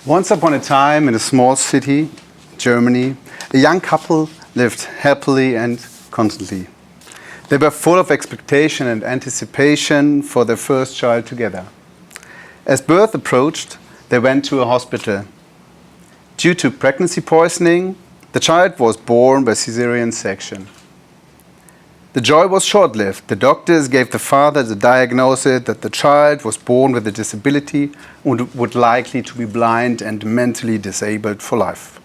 Once upon a time in a small city, Germany, a young couple lived happily and contently. They were full of expectation and anticipation for their first child together. As birth approached, they went to a hospital. Due to pregnancy poisoning, the child was born by caesarean section. The joy was short-lived. The doctors gave the father the diagnosis that the child was born with a disability and would likely to be blind and mentally disabled for life.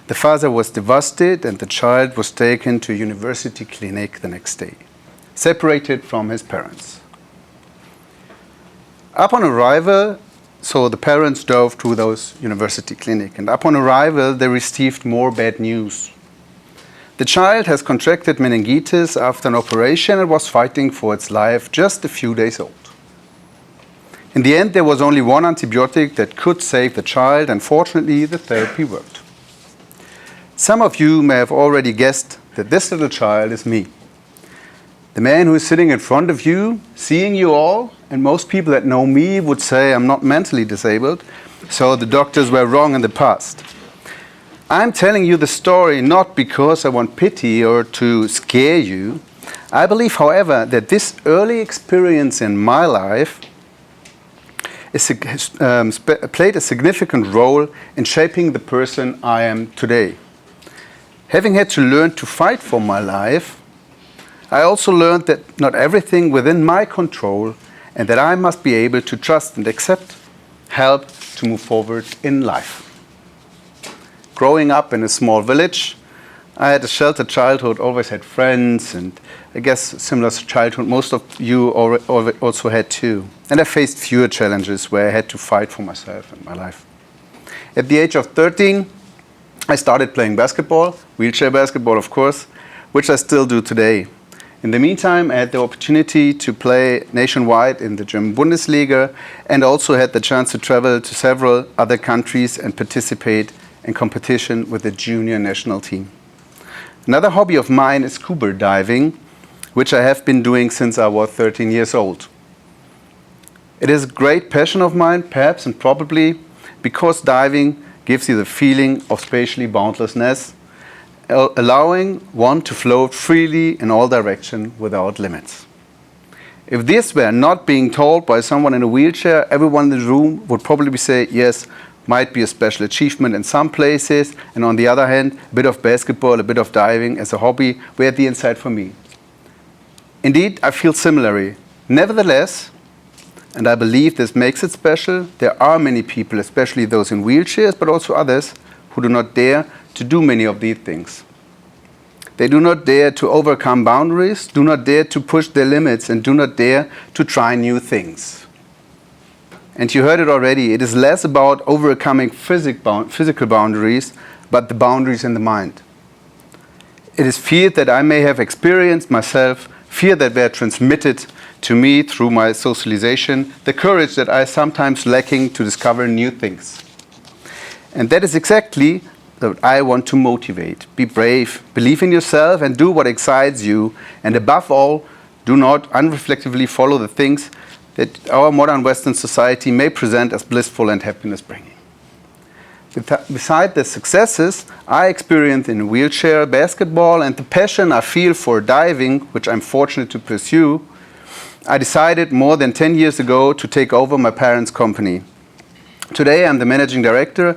The father was devastated and the child was taken to a university clinic the next day, separated from his parents. Upon arrival, the parents drove to those university clinic, and upon arrival they received more bad news. The child has contracted meningitis after an operation and was fighting for its life just a few days old. In the end, there was only one antibiotic that could save the child, and fortunately the therapy worked. Some of you may have already guessed that this little child is me. The man who is sitting in front of you, seeing you all, and most people that know me would say I'm not mentally disabled, so the doctors were wrong in the past. I'm telling you the story not because I want pity or to scare you. I believe, however, that this early experience in my life played a significant role in shaping the person I am today. Having had to learn to fight for my life, I also learned that not everything within my control and that I must be able to trust and accept help to move forward in life. Growing up in a small village, I had a sheltered childhood, always had friends, and I guess similar childhood most of you also had too. And I faced fewer challenges where I had to fight for myself and my life. At the age of 13, I started playing basketball, wheelchair basketball of course, which I still do today. In the meantime, I had the opportunity to play nationwide in the German Bundesliga and also had the chance to travel to several other countries and participate in competition with the junior national team. Another hobby of mine is scuba diving, which I have been doing since I was 13 years old. It is a great passion of mine, perhaps and probably because diving gives you the feeling of spatially boundlessness, allowing one to float freely in all directions without limits. If this were not being told by someone in a wheelchair, everyone in the room would probably say, yes, might be a special achievement in some places, and on the other hand, a bit of basketball, a bit of diving as a hobby were at the inside for me. Indeed, I feel similarly. Nevertheless, and I believe this makes it special, there are many people, especially those in wheelchairs, but also others, who do not dare to do many of these things. They do not dare to overcome boundaries, do not dare to push their limits, and do not dare to try new things. And you heard it already, it is less about overcoming physical boundaries, but the boundaries in the mind. It is fear that I may have experienced myself, fear that were transmitted to me through my socialization, the courage that I sometimes lacking to discover new things. And that is exactly what I want to motivate. Be brave, believe in yourself and do what excites you. And above all, do not unreflectively follow the things that our modern Western society may present as blissful and happiness-bringing. Beside the successes I experienced in wheelchair basketball and the passion I feel for diving, which I'm fortunate to pursue, I decided more than 10 years ago to take over my parents' company. Today I'm the managing director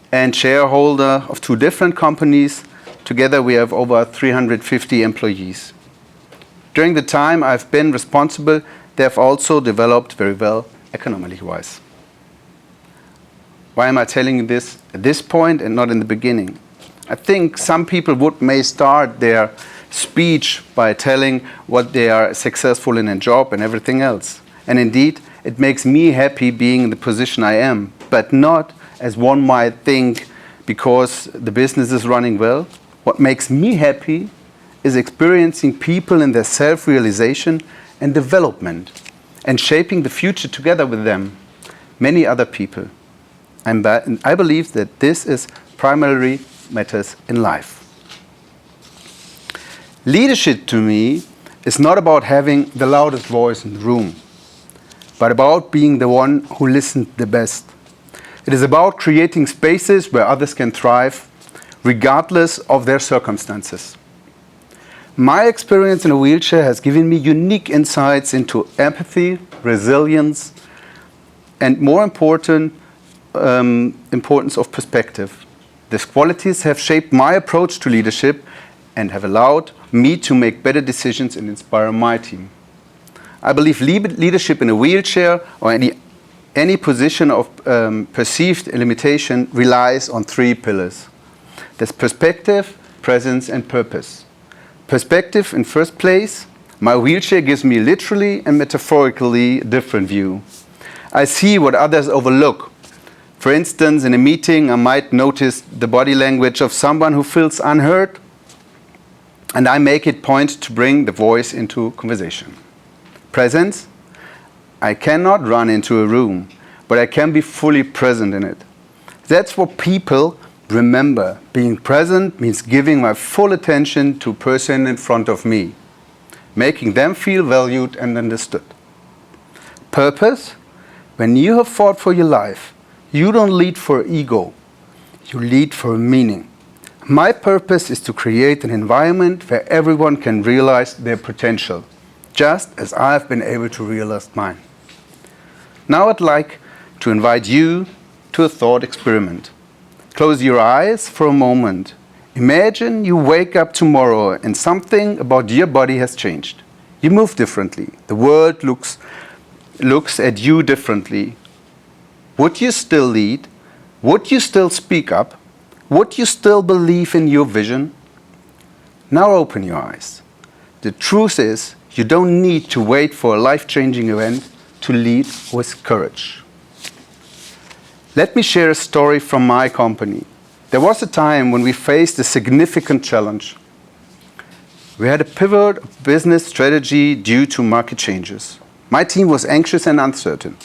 and shareholder of two different companies. Together we have over 350 employees. During the time I've been responsible, they have also developed very well economically-wise. Why am I telling you this at this point and not in the beginning? I think some people may start their speech by telling what they are successful in a job and everything else. And indeed, it makes me happy being in the position I am, but not as one might think because the business is running well. What makes me happy is experiencing people in their self-realization and development and shaping the future together with them, many other people. I believe that this is primarily matters in life. Leadership to me is not about having the loudest voice in the room, but about being the one who listens the best. It is about creating spaces where others can thrive, regardless of their circumstances. My experience in a wheelchair has given me unique insights into empathy, resilience, and more important, importance of perspective. These qualities have shaped my approach to leadership and have allowed me to make better decisions and inspire my team. I believe leadership in a wheelchair or any position of perceived limitation relies on 3 pillars. There's perspective, presence, and purpose. Perspective in first place. My wheelchair gives me literally and metaphorically a different view. I see what others overlook. For instance, in a meeting, I might notice the body language of someone who feels unheard, and I make it point to bring the voice into conversation. Presence. I cannot run into a room, but I can be fully present in it. That's what people remember. Being present means giving my full attention to a person in front of me, making them feel valued and understood. Purpose. When you have fought for your life, you don't lead for ego, you lead for meaning. My purpose is to create an environment where everyone can realize their potential, just as I've been able to realize mine. Now I'd like to invite you to a thought experiment. Close your eyes for a moment. Imagine you wake up tomorrow and something about your body has changed. You move differently. The world looks at you differently. Would you still lead? Would you still speak up? Would you still believe in your vision? Now open your eyes. The truth is, you don't need to wait for a life-changing event to lead with courage. Let me share a story from my company. There was a time when we faced a significant challenge. We had a pivot of business strategy due to market changes. My team was anxious and uncertain.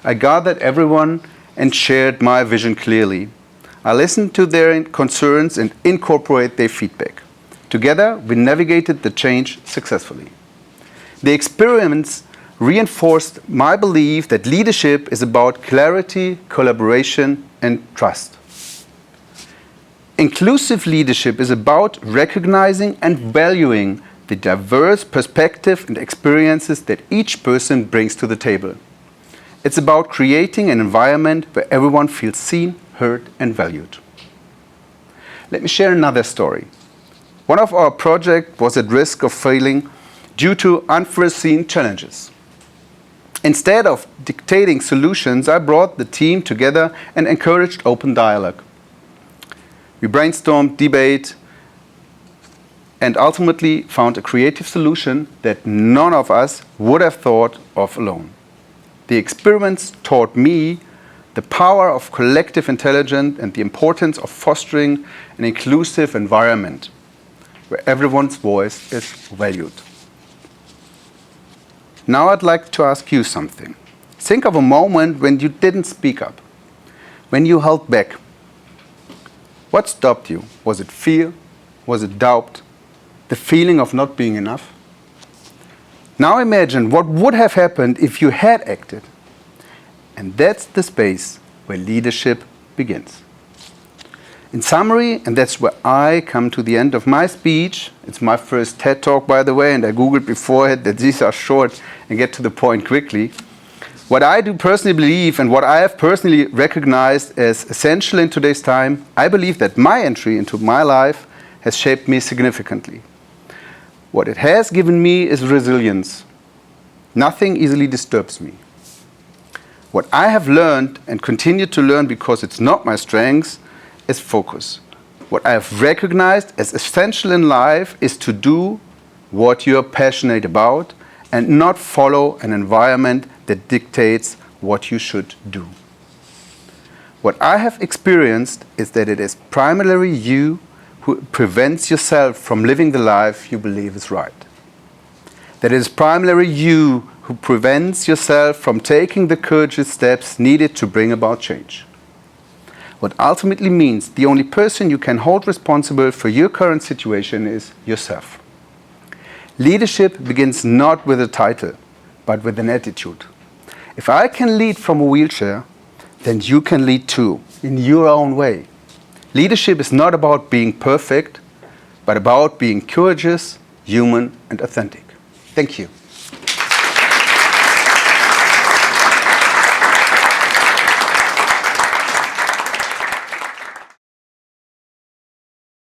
I gathered everyone and shared my vision clearly. I listened to their concerns and incorporated their feedback. Together, we navigated the change successfully. The experiments reinforced my belief that leadership is about clarity, collaboration, and trust. Inclusive leadership is about recognizing and valuing the diverse perspective and experiences that each person brings to the table. It's about creating an environment where everyone feels seen, heard, and valued. Let me share another story. One of our projects was at risk of failing due to unforeseen challenges. Instead of dictating solutions, I brought the team together and encouraged open dialogue. We brainstormed, debated, and ultimately found a creative solution that none of us would have thought of alone. The experiments taught me the power of collective intelligence and the importance of fostering an inclusive environment where everyone's voice is valued. Now I'd like to ask you something. Think of a moment when you didn't speak up, when you held back. What stopped you? Was it fear? Was it doubt? The feeling of not being enough? Now imagine what would have happened if you had acted. And that's the space where leadership begins. In summary, and that's where I come to the end of my speech. It's my first TED Talk, by the way, and I Googled beforehand that these are short and get to the point quickly. What I do personally believe and what I have personally recognized as essential in today's time, I believe that my entry into my life has shaped me significantly. What it has given me is resilience. Nothing easily disturbs me. What I have learned and continue to learn because it's not my strengths is focus. What I have recognized as essential in life is to do what you are passionate about and not follow an environment that dictates what you should do. What I have experienced is that it is primarily you who prevents yourself from living the life you believe is right. That it is primarily you who prevents yourself from taking the courageous steps needed to bring about change. What ultimately means the only person you can hold responsible for your current situation is yourself. Leadership begins not with a title, but with an attitude. If I can lead from a wheelchair, then you can lead too, in your own way. Leadership is not about being perfect, but about being courageous, human, and authentic. Thank you.